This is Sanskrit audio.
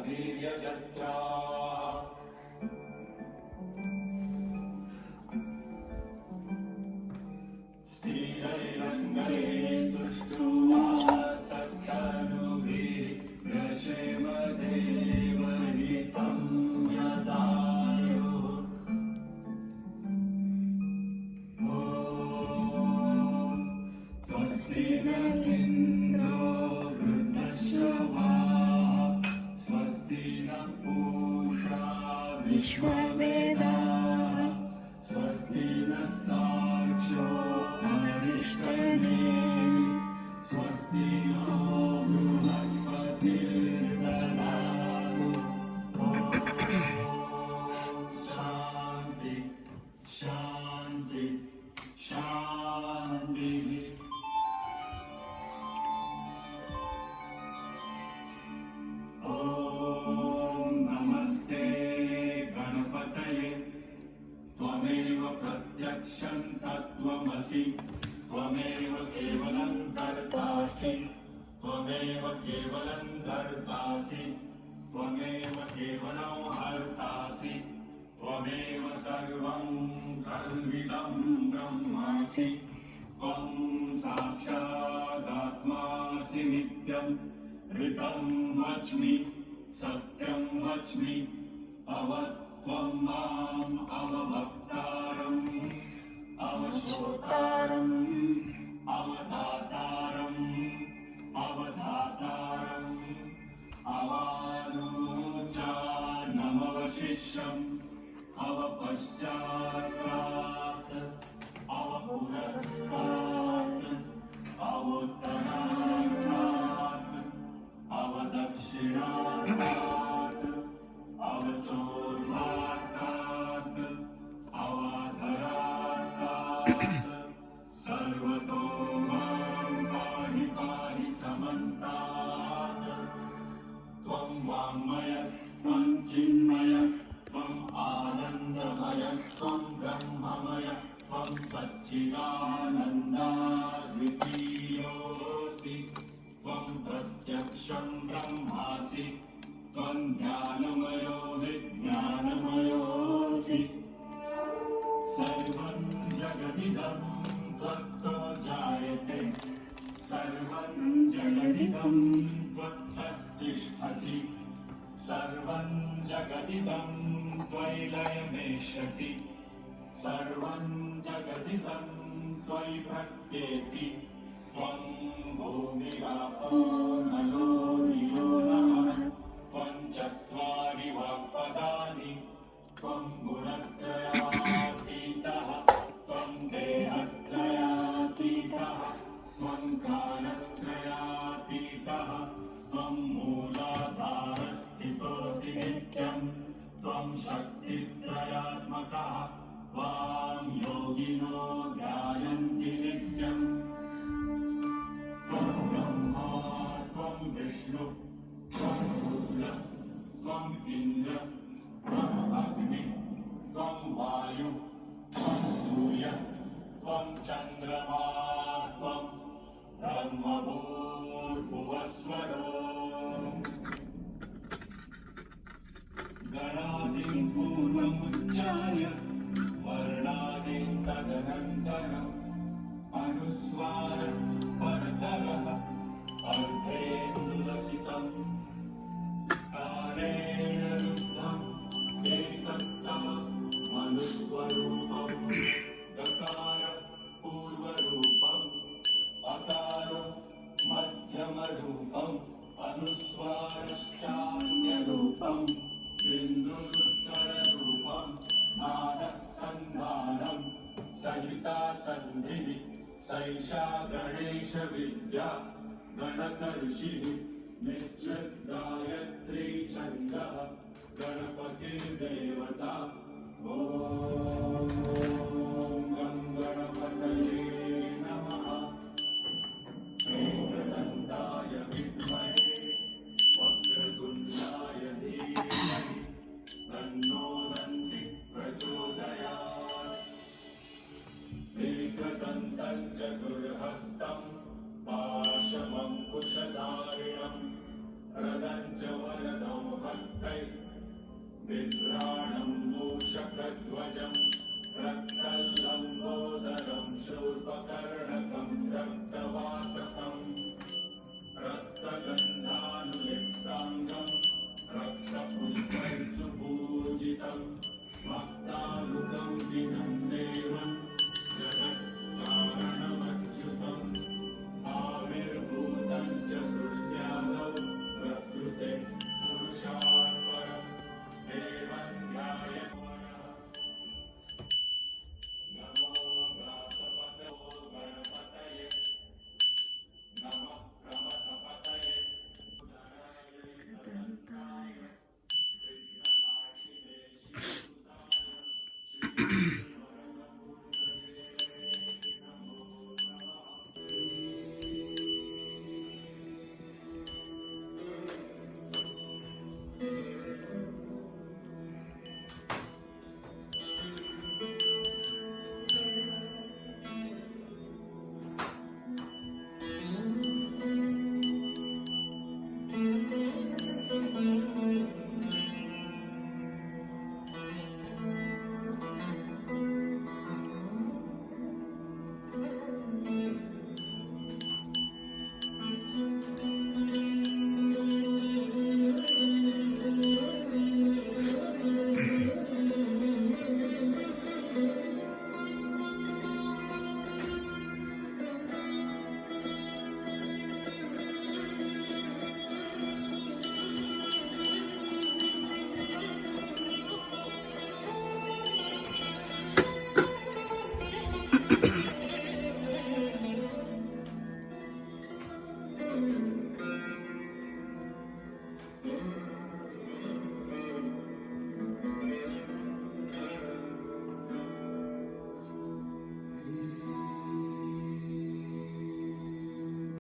वीर्यजत्राः स्थिरैरङ्गैः स्तुष्टुवासस्तनुभिः व्यशेम देवहितं यदायुः। ॐ स्वस्ति न इन्द्रो वृद्धश्रवाः स्वस्ति न पूषा विश्ववेदाः स्वस्ति नस्तार्क्ष्यो अरिष्टनेमिः स्वस्ति नो बृहस्पतिर्दधातु। ॐ शान्ति शान्ति शान्तिः। ॐ नमस्ते गणपतये त्वमेव प्रत्यक्षं तत्त्वमसि त्वमेव केवलं कर्तासि त्वमेव केवलं धर्तासि त्वमेव केवलं हर्तासि त्वमेव सर्वं खल्विदं ब्रह्मासि त्वं साक्षादात्मासि नित्यं ऋतं वच्मि सत्यं वच्मि अवत्वं माम् अवभक्तारम् अवश्रोतारम् अवधातारम् अवधातारम् अवानुचानमवशिष्यम् अवपश्चात्तात् अवपुरस्तात् अवोत्तरात् अवदक्षिणात् अवचोर्वातात् अवाधरात् सर्वतो मां पाहि पाहि समन्तात्। त्वं वाङ्मयस्त्वं चिन्मयस्त्वम् आनन्दमयस्त्वं ब्रह्ममय त्वं सच्चिदानन्दाद्वितीयोऽसि त्वं प्रत्यक्षं ब्रह्मासि त्वं ज्ञानमयो विज्ञानमयोऽसि। सर्वं जगदिदं त्वत्तो जायते सर्वं जगदिदं त्वत्तस्तिष्ठति सर्वं जगदिदं त्वयि लयमेष्यति सर्वं जगदिदं त्वयि प्रत्येति त्वं भूमिरापो नलो निलो नमः त्वं चत्वारि वाक्पदानि त्वं गुणत्रयातीतः त्वं देहत्रयातीतः त्वं कालत्रयातीतः त्वं मूलाधारस्थितोऽसि नित्यं त्वं शक्तित्रयात्मकः त्वां योगिनो ध्यायन्ति नित्यम्। त्वं ब्रह्मा त्वं विष्णु त्वं रुद्र त्वं इन्द्र त्वं अग्नि त्वं वायु त्वं सूर्य त्वं चन्द्रमास्त्वं ब्रह्मभूर्भुवस्वरो। गणादिं पूर्वमुच्चार्य वर्णादिं तदनन्तरम् अनुस्वार परतरः अर्धेन्दुरसितम् कालेन रुद्धम् एकत्तम मनुस्वरूपम् गकार पूर्वरूपम् अकार मध्यमरूपम् अनुस्वारश्चान्यरूपम् बिन्दुरुत्तररूपम् नादसन्धानम् सहिता सन्धिः सैषा गणेश विद्या गणकऋषिः नित्यगायत्री छन्दः गणपतिर्देवता। ॐ गं गणपतये नमः। एकदन्ताय विद्महे वक्रतुण्डाय धीमहि तन्नो दन्तिः प्रचोदयात्। एकदन्तं चतुर्हस्तं पाशमङ्कुशधारिणं प्रदं च वरदं हस्तैः बिभ्राणं मूषकध्वजं रक्तल्लम्बोदरं शूर्पकर्णकं रक्तवाससं रक्तगन्धानुलिप्ताङ्गं रक्तपुष्पैर्सुपूजितं भक्तानुकं विनन्देवं जगत्कारणमच्युतम् आविर्भूतं च सृष्ट्यादौ प्रकृते पुरुषात् परं देवं ध्यायन्वरः नमो व्रातपतयो गणपतये नमः प्रमथपतये उदराय तदन्ताय विघ्ननाशिने शिवसुताय श्रीवरदमूर्तये नमो नमः